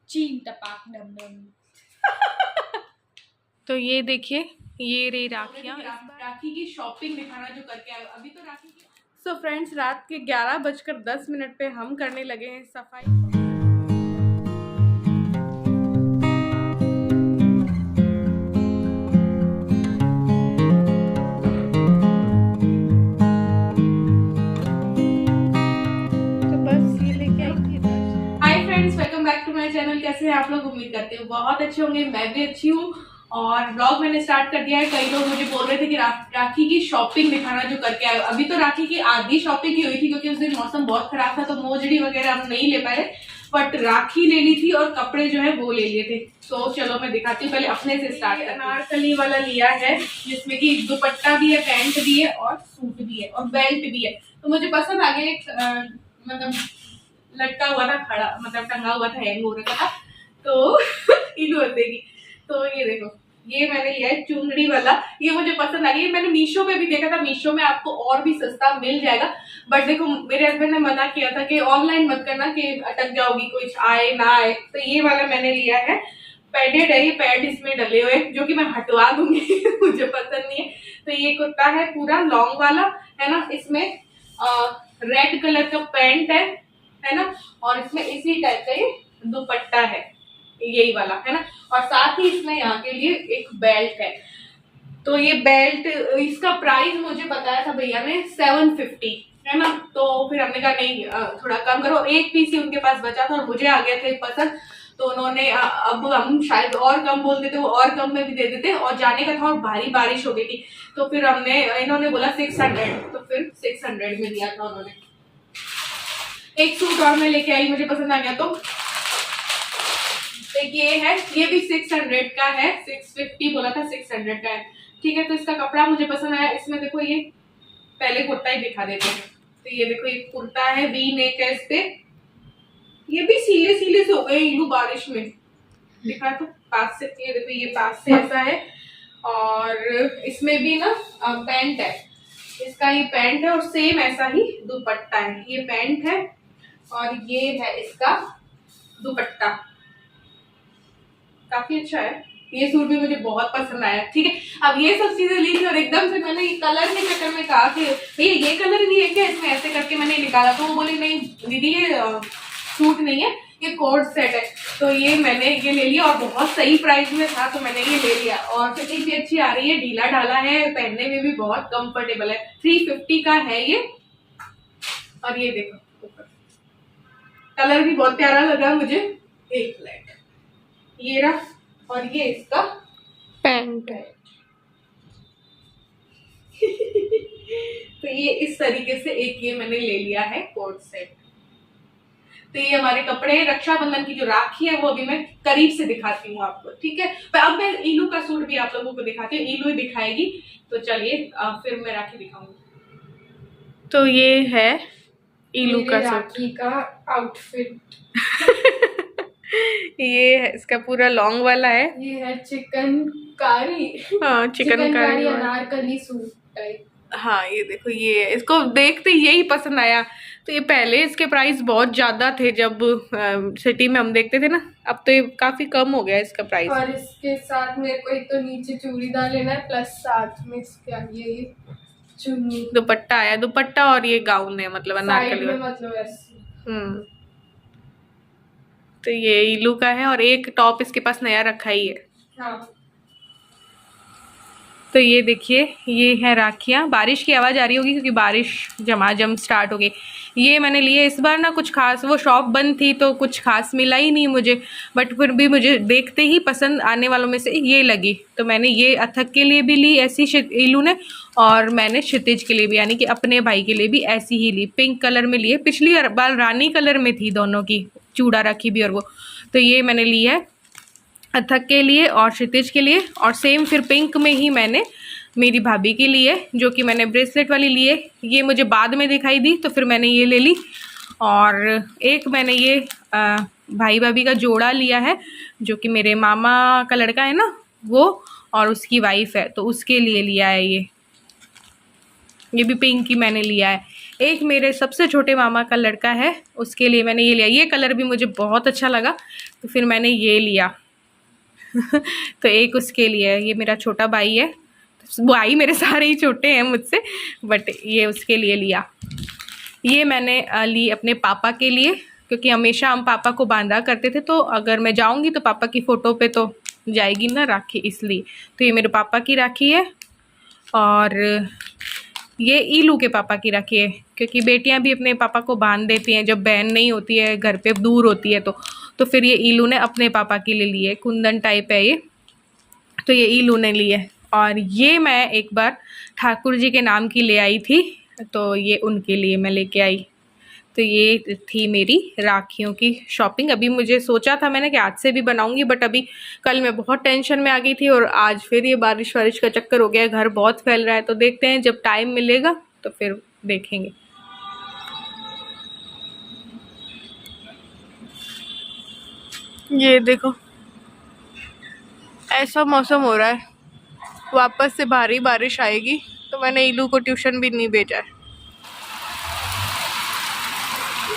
चीन टपाक डम डम। तो ये देखिए, ये रे राखियाँ। राखी की शॉपिंग दिखाना जो करके आए अभी तो राखी की। सो फ्रेंड्स, रात के 11:10 पे हम करने लगे हैं सफाई। Welcome back to my channel. कैसे हैं आप लोग? उम्मीद करते हैं बहुत अच्छे होंगे। मैं भी अच्छी हूँ। और ब्लॉग मैंने स्टार्ट कर दिया है। कई लोग मुझे बोल रहे थे कि राखी की शॉपिंग दिखाना जो करके आए। अभी तो राखी की आधी शॉपिंग ही हुई थी क्योंकि उस दिन मौसम बहुत खराब था, तो मोजड़ी वगैरह हम नहीं ले पाए, बट राखी ले ली थी और कपड़े जो है वो ले लिए थे। तो चलो मैं दिखाती हूँ। पहले अपने से स्टार्ट करते हैं। अनारकली वाला लिया है जिसमें कि दुपट्टा भी है, पैंट भी है और सूट भी है और बेल्ट भी है। तो मुझे पसंद आ गया। एक मतलब लटका हुआ था, खड़ा मतलब टंगा हुआ था, हैंग हो रखा था, तो इलू देगी। तो ये देखो, ये मैंने लिया है चुनरी वाला। ये मुझे पसंद आ गई। मैंने मीशो पे भी देखा था, मीशो में आपको और भी सस्ता मिल जाएगा, बट देखो मेरे हस्बैंड ने मना किया था कि ऑनलाइन मत करना कि अटक जाओगी, कुछ आए ना आए। तो ये वाला मैंने लिया है। पैडेड है, ये पैड इसमें डले हुए जो कि मैं हटवा दूंगी मुझे पसंद नहीं है। तो ये कुर्ता है पूरा लॉन्ग वाला, है ना। इसमें रेड कलर का पैंट है ना, और इसमें इसी टाइप का ये दुपट्टा है, यही वाला, है ना। और साथ ही इसमें यहाँ के लिए एक बेल्ट है। तो ये बेल्ट, इसका प्राइस मुझे बताया था भैया ने 750, है ना। तो फिर हमने कहा नहीं, थोड़ा कम करो। एक पीस ही उनके पास बचा था और मुझे आ गया था पसंद, तो उन्होंने अब हम शायद और कम बोल देते, वो और कम में भी दे देते। और जाने का था और भारी बारिश हो गई थी, तो फिर इन्होंने बोला 600, तो फिर 600 में दिया था उन्होंने। एक सूट और मैं लेके आई, मुझे पसंद आ गया। तो एक ये है, ये भी 600 का है। 650 बोला था, 600 का है, ठीक है। तो इसका कपड़ा मुझे पसंद आया। इसमें देखो, ये पहले कुर्ता ही दिखा देते हैं। तो ये देखो, ये कुर्ता है, वी नेक है इस पे। ये भी सीले सीले से हो गए इलू बारिश में। दिखा तो पास से, ये देखो, ये पास से ऐसा है। और इसमें भी ना पैंट है, इसका ये पैंट है और सेम ऐसा ही दुपट्टा है। ये पैंट है और ये है इसका दुपट्टा, काफी अच्छा है। ये सूट भी मुझे बहुत पसंद आया, ठीक है। अब ये सब चीजें ली थी और एकदम से मैंने ये कलर के चक्कर में कहा कि भैया ये कलर नहीं है क्या इसमें, ऐसे करके मैंने निकाला। तो वो बोली नहीं दीदी, ये सूट नहीं है, ये कोट सेट है। तो ये मैंने ये ले लिया और बहुत सही प्राइस में था, तो मैंने ये ले लिया। और फिटिंग भी अच्छी आ रही है, ढीला ढाला है, पहनने में भी बहुत कंफर्टेबल है। 350 का है ये। और ये देखो, कलर भी बहुत प्यारा लगा मुझे। एक मिनट, ये रहा, और ये इसका पैंट है। तो ये इस तरीके से एक ये मैंने ले लिया है कोट सेट। तो ये हमारे कपड़े। रक्षाबंधन की जो राखी है वो अभी मैं करीब से दिखाती हूँ आपको, ठीक है। पर अब मैं इलू का सूट भी आप लोगों को दिखाती हूँ, इलू दिखाएगी। तो चलिए फिर मैं राखी दिखाऊंगी। तो ये है इलू का सूट, राखी का आउटफिट। ये है इसका पूरा लॉन्ग वाला है। ये है चिकनकारी, हाँ, चिकनकारी अनारकली सूट टाइप। हाँ, ये देखो, ये इसको देखते यही पसंद आया। तो ये पहले इसके प्राइस बहुत ज्यादा थे जब सिटी में हम देखते थे ना, अब तो ये काफी कम हो गया इसका प्राइस। और इसके साथ मेरे को एक तो नीचे चूड़ीदार लेना है, प्लस साथ में इसका ये चुन्नी, दुपट्टा आया, दुपट्टा और ये गाउन है, मतलब अनारकली में, मतलब ऐसे। तो ये इलू का है और एक टॉप इसके पास नया रखा ही है। हाँ। तो ये देखिए, ये है राखियाँ। बारिश की आवाज़ आ रही होगी क्योंकि बारिश झमाझम स्टार्ट हो गई। ये मैंने लिए इस बार ना, कुछ खास, वो शॉप बंद थी तो कुछ खास मिला ही नहीं मुझे, बट फिर भी मुझे देखते ही पसंद आने वालों में से ये लगी। तो मैंने ये अथक के लिए भी ली ऐसी इलू ने, और मैंने क्षितिज के लिए भी, यानी कि अपने भाई के लिए भी ऐसी ही ली। पिंक कलर में लिए, पिछली बार रानी कलर में थी दोनों की, चूड़ा राखी भी और वो। तो ये मैंने ली है अथक के लिए और क्षितिज के लिए। और सेम फिर पिंक में ही मैंने मेरी भाभी के लिए, जो कि मैंने ब्रेसलेट वाली ली है, ये मुझे बाद में दिखाई दी तो फिर मैंने ये ले ली। और एक मैंने ये भाई भाभी का जोड़ा लिया है, जो कि मेरे मामा का लड़का है ना वो, और उसकी वाइफ है, तो उसके लिए लिया है। ये भी पिंक ही मैंने लिया है। एक मेरे सबसे छोटे मामा का लड़का है, उसके लिए मैंने ये लिया। ये कलर भी मुझे बहुत अच्छा लगा तो फिर मैंने ये लिया। तो एक उसके लिए है, ये मेरा छोटा भाई है। भाई मेरे सारे ही छोटे हैं मुझसे, बट ये उसके लिए लिया। ये मैंने ली अपने पापा के लिए, क्योंकि हमेशा हम पापा को बांधा करते थे, तो अगर मैं जाऊंगी तो पापा की फ़ोटो पे तो जाएगी ना राखी, इसलिए। तो ये मेरे पापा की राखी है। और ये ईलू के पापा की राखी है, क्योंकि बेटियां भी अपने पापा को बांध देती हैं जब बहन नहीं होती है, घर पे दूर होती है। तो फिर ये ईलू ने अपने पापा के लिए ली है, कुंदन टाइप है ये, तो ये ईलू ने ली है। और ये मैं एक बार ठाकुर जी के नाम की ले आई थी, तो ये उनके लिए मैं लेके आई। तो ये थी मेरी राखियों की शॉपिंग। अभी मुझे सोचा था मैंने कि आज से भी बनाऊंगी, बट अभी कल मैं बहुत टेंशन में आ गई थी और आज फिर ये बारिश वारिश का चक्कर हो गया है, घर बहुत फैल रहा है। तो देखते हैं जब टाइम मिलेगा तो फिर देखेंगे। ये देखो ऐसा मौसम हो रहा है, वापस से भारी बारिश आएगी, तो मैंने इलू को ट्यूशन भी नहीं भेजा है।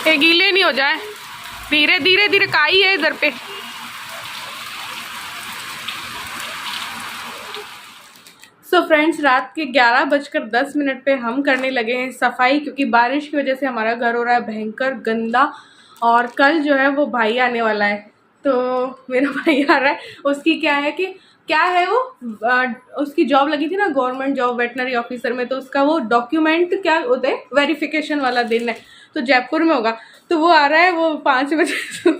ये गीले नहीं हो जाए, धीरे धीरे धीरे काई है इधर पे। सो फ्रेंड्स, रात के 11:10 पे हम करने लगे हैं सफाई, क्योंकि बारिश की वजह से हमारा घर हो रहा है भयंकर गंदा। और कल जो है वो भाई आने वाला है, तो मेरा भाई आ रहा है। उसकी क्या है कि वो उसकी जॉब लगी थी ना, गवर्नमेंट जॉब वेटनरी ऑफिसर में, तो उसका वो डॉक्यूमेंट क्या होता है, वेरिफिकेशन वाला दिन है, तो जयपुर में होगा। तो वो आ रहा है, वो 5 बजे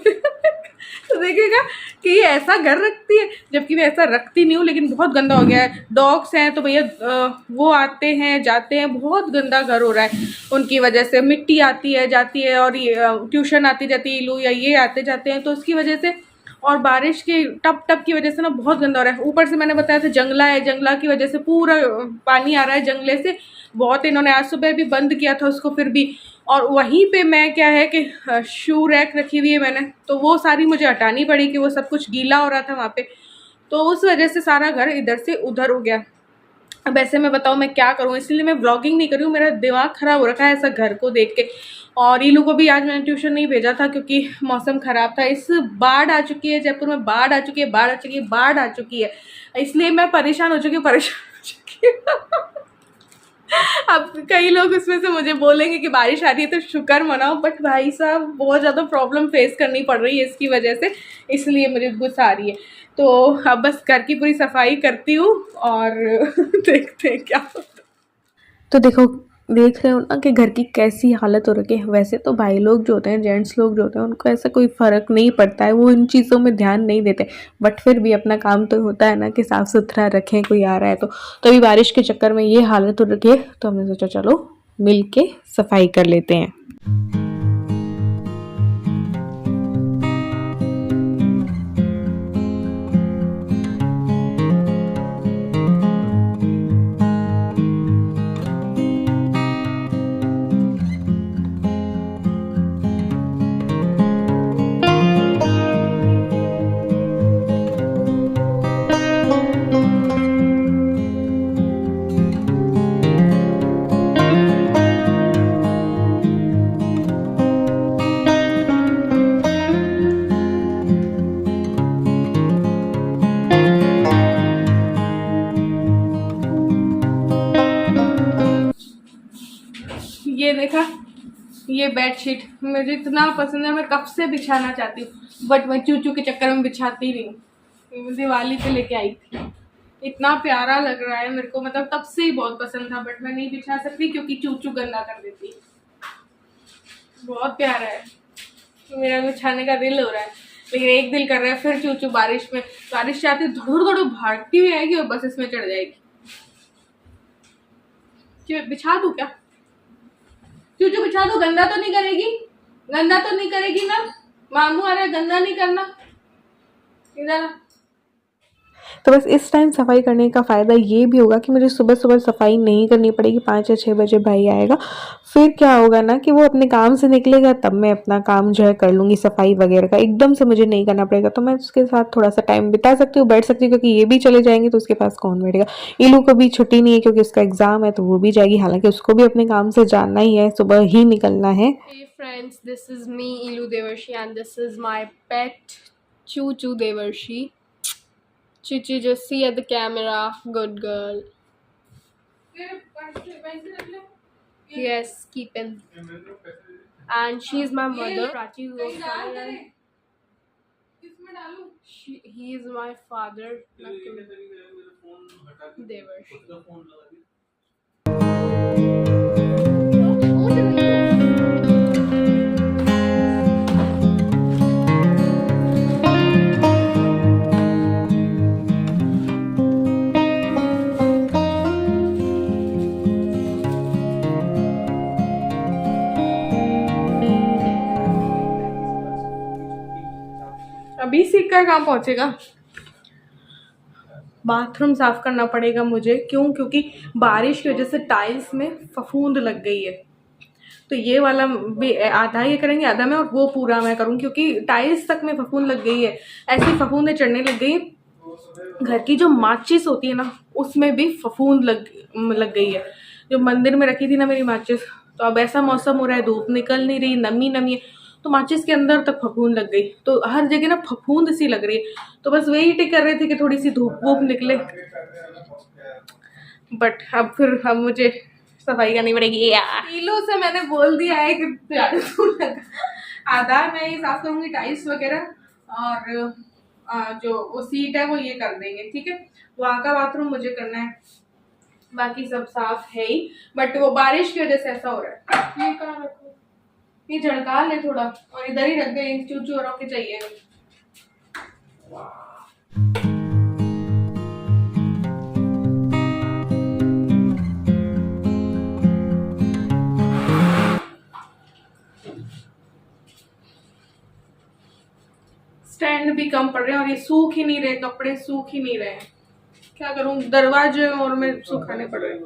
तो देखिएगा कि ये ऐसा घर रखती है, जबकि मैं ऐसा रखती नहीं हूँ, लेकिन बहुत गंदा हो गया है। डॉग्स हैं तो भैया वो आते हैं जाते हैं, बहुत गंदा घर हो रहा है उनकी वजह से। मिट्टी आती है जाती है, और ये ट्यूशन आती जाती है इलू या ये आते जाते हैं, तो उसकी वजह से, और बारिश की टप टप की वजह से ना बहुत गंदा हो रहा है। ऊपर से मैंने बताया था जंगला है, जंगला की वजह से पूरा पानी आ रहा है जंगले से बहुत। इन्होंने आज सुबह भी बंद किया था उसको फिर भी। और वहीं पे मैं क्या है कि शू रैक रखी हुई है मैंने, तो वो सारी मुझे हटानी पड़ी कि वो सब कुछ गीला हो रहा था वहाँ पे, तो उस वजह से सारा घर इधर से उधर हो गया। अब ऐसे मैं बताऊँ मैं क्या करूँ, इसलिए मैं व्लॉगिंग नहीं कर रही हूँ। मेरा दिमाग ख़राब हो रखा है ऐसा घर को देख के। और ईलू को भी आज मैंने ट्यूशन नहीं भेजा था, क्योंकि मौसम ख़राब था। इस बाढ़ आ चुकी है जयपुर में, बाढ़ आ चुकी है, बाढ़ आ चुकी है, बाढ़ आ चुकी है, इसलिए मैं परेशान हो चुकी हूँ, परेशान हो चुकी हूँ। अब कई लोग उसमें से मुझे बोलेंगे कि बारिश आ रही है तो शुक्र मनाओ, बट भाई साहब बहुत ज़्यादा प्रॉब्लम फेस करनी पड़ रही है इसकी वजह से, इसलिए मुझे गुस्सा आ रही है। तो अब बस घर की पूरी सफाई करती हूँ और देखते हैं क्या होता है। तो देखो, देख रहे हो ना कि घर की कैसी हालत हो रखी है। वैसे तो भाई लोग जो होते हैं, जेंट्स लोग जो होते हैं, उनको ऐसा कोई फ़र्क नहीं पड़ता है, वो इन चीज़ों में ध्यान नहीं देते, बट फिर भी अपना काम तो होता है ना कि साफ़ सुथरा रखें, कोई आ रहा है तो। अभी बारिश के चक्कर में ये हालत हो रखी है, तो हमने सोचा चलो मिल के सफाई कर लेते हैं। ये देखा, ये बेडशीट मुझे इतना पसंद है, मैं कब से बिछाना चाहती हूँ, बट मैं चूचू के चक्कर में बिछाती नहीं हूँ। मैं दिवाली पे लेके आई थी, इतना प्यारा लग रहा है मेरे को, मतलब तब से ही बहुत पसंद था, बट मैं नहीं बिछा सकती क्योंकि चूचू गंदा कर देती है। बहुत प्यारा है, तो मेरा बिछाने का दिल हो रहा है, लेकिन एक दिल कर रहा है फिर चूचू बारिश में, बारिश से आती धुड़ धुड़ भागती हुई आएगी और बस इसमें चढ़ जाएगी। बिछा दूं क्या चूचू, बिछा दो, गंदा तो नहीं करेगी, गंदा तो नहीं करेगी ना, मामू आ रहा है, गंदा नहीं करना इधर। तो बस इस टाइम सफाई करने का फ़ायदा ये भी होगा कि मुझे सुबह सुबह सफाई नहीं करनी पड़ेगी। 5 या 6 बजे भाई आएगा, फिर क्या होगा ना कि वो अपने काम से निकलेगा, तब मैं अपना काम जो है कर लूँगी सफाई वगैरह का, एकदम से मुझे नहीं करना पड़ेगा। तो मैं उसके साथ थोड़ा सा टाइम बिता सकती हूँ, बैठ सकती हूँ, क्योंकि ये भी चले जाएंगे तो उसके पास कौन बैठेगा। इलू को भी छुट्टी नहीं है क्योंकि उसका एग्ज़ाम है, तो वो भी जाएगी, हालांकि उसको भी अपने काम से जाना ही है, सुबह ही निकलना है। Hey friends, this is me Ilu Devarshi and this is my pet Choo Choo Devarshi. Choo Choo, just see at the camera. Good girl. Yes, keep in. And she is my mother. Prachi is also and he is my father. Devarshi. अभी सीख कर कहाँ पहुँचेगा। Bathroom साफ करना पड़ेगा मुझे, क्यों? क्योंकि बारिश की वजह से टाइल्स में फफूंद लग गई है। तो ये वाला भी आधा ये करेंगे, आधा मैं, और वो पूरा मैं करूँ, क्योंकि टाइल्स तक में फफूंद लग गई है। ऐसी फफूंदें चढ़ने लग गई। घर की जो माचिस होती है ना, उसमें भी फफूंद लग गई है। जो मंदिर में रखी थी ना मेरी माचिस, तो अब ऐसा मौसम हो रहा है, धूप निकल नहीं रही, नमी नमी है, तो माचिस के अंदर तक फफूंद लग गई। तो हर जगह ना फफूंद सी लग रही है। तो बस वेट कर रहे थे कि थोड़ी सी धूप वूप निकले, बट अब मुझे सफाई करनी पड़ेगी यार। इलू से मैंने बोल दिया है कि आधा मैं ही साफ करूंगी, टाइल्स वगैरह, और जो वो सीट है वो ये कर देंगे, ठीक है। वहाँ का बाथरूम मुझे करना है, बाकी सब साफ है ही, बट वो बारिश की वजह से ऐसा हो रहा है। ये कहाँ रखो, ये झड़का ले थोड़ा, और इधर ही रख दे, चूचू और के चाहिए। स्टैंड भी कम पड़ रहे हैं और ये सूख ही नहीं रहे, कपड़े सूख ही नहीं रहे। क्या करूं, दरवाजे और मैं सुखाने पड़ रहे हैं।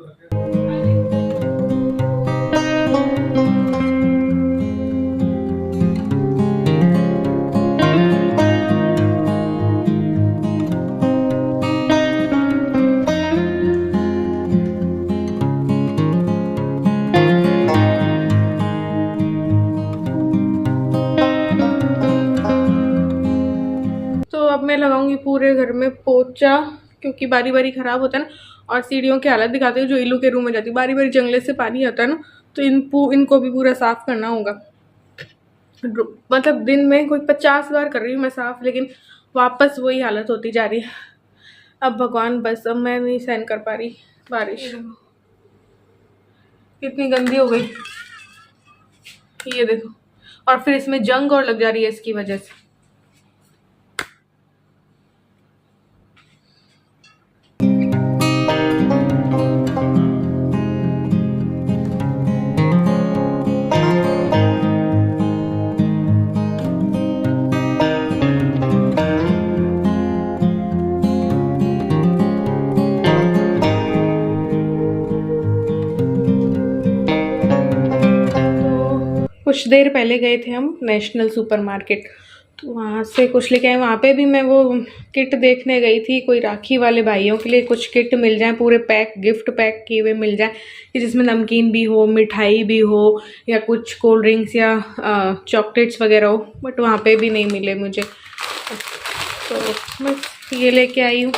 मैं लगाऊंगी पूरे घर में पोचा, क्योंकि बारी बारी खराब होता है ना। और सीढ़ियों की हालत दिखाते हैं, जो इलू के रूम में जाती है, बारी बारी जंगले से पानी आता है ना, तो इनको भी पूरा साफ करना होगा। मतलब दिन में कोई 50 बार कर रही हूँ मैं साफ, लेकिन वापस वही हालत होती जा रही है। अब भगवान बस, अब मैं नहीं सहन कर पा रही बारिश, कितनी गंदी हो गई ये देखो। और फिर इसमें जंग और लग जा रही है इसकी वजह से। कुछ देर पहले गए थे हम नेशनल सुपरमार्केट, तो वहाँ से कुछ लेके आए। वहाँ पे भी मैं वो किट देखने गई थी, कोई राखी वाले भाइयों के लिए कुछ किट मिल जाए, पूरे पैक, गिफ्ट पैक किए हुए मिल जाए, कि जिसमें नमकीन भी हो, मिठाई भी हो, या कुछ कोल्ड ड्रिंक्स या चॉकलेट्स वगैरह हो। बट वहाँ पे भी नहीं मिले मुझे, तो बस ये लेके आई हूँ,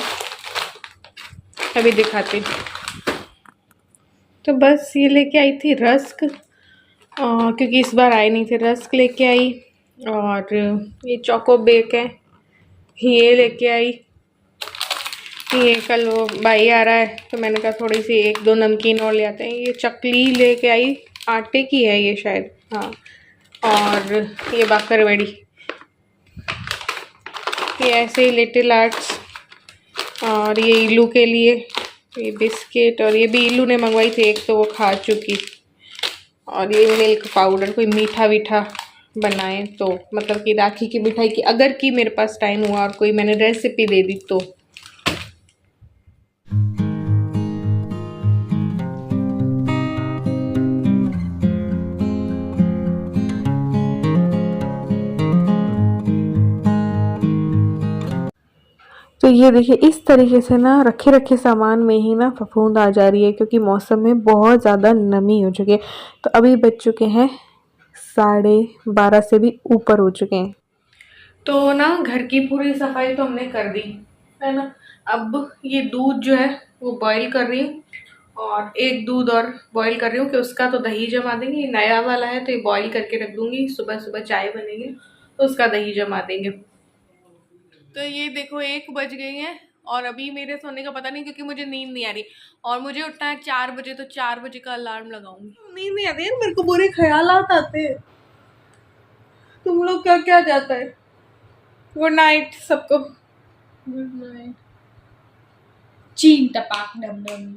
अभी दिखाती। तो बस ये लेके आई थी रस्क, क्योंकि इस बार आए नहीं थे, रस्क लेके आई। और ये चोको बेक है, ये लेके आई। ये कल वो भाई आ रहा है, तो मैंने कहा थोड़ी सी 1-2 नमकीन और ले आते हैं। ये चकली लेके आई, आटे की है ये शायद, हाँ। और ये बाकरवड़ी, ये ऐसे ही लिटिल आर्ट्स। और ये इलू के लिए ये बिस्किट, और ये भी इलू ने मंगवाई थी एक, तो वो खा चुकी। और ये मिल्क पाउडर, कोई मीठा वीठा बनाए तो, मतलब कि राखी की मिठाई की, अगर कि मेरे पास टाइम हुआ और कोई मैंने रेसिपी दे दी तो। तो ये देखिए इस तरीके से ना रखे रखे सामान में ही ना फफूंद आ जा रही है, क्योंकि मौसम में बहुत ज़्यादा नमी हो चुकी है। तो अभी बज चुके हैं 12:30 से भी ऊपर हो चुके हैं। तो ना घर की पूरी सफाई तो हमने कर दी है ना। अब ये दूध जो है वो बॉईल कर रही हूँ, और एक दूध और बॉईल कर रही हूँ कि उसका तो दही जमा देंगे। ये नया वाला है तो ये बॉईल करके रख दूंगी, सुबह सुबह चाय बनेगी तो उसका दही जमा देंगे। तो ये देखो 1 बज गई है और अभी मेरे सोने का पता नहीं, क्योंकि मुझे नींद नहीं आ रही और मुझे उठना है 4 बजे, तो 4 बजे का अलार्म लगाऊंगी। नींद नहीं आती है, मेरे को बुरे ख्यालात आते हैं। तुम लोग का क्या जाता है? गुड नाइट सबको। Good night. चीन टपाक डम डम।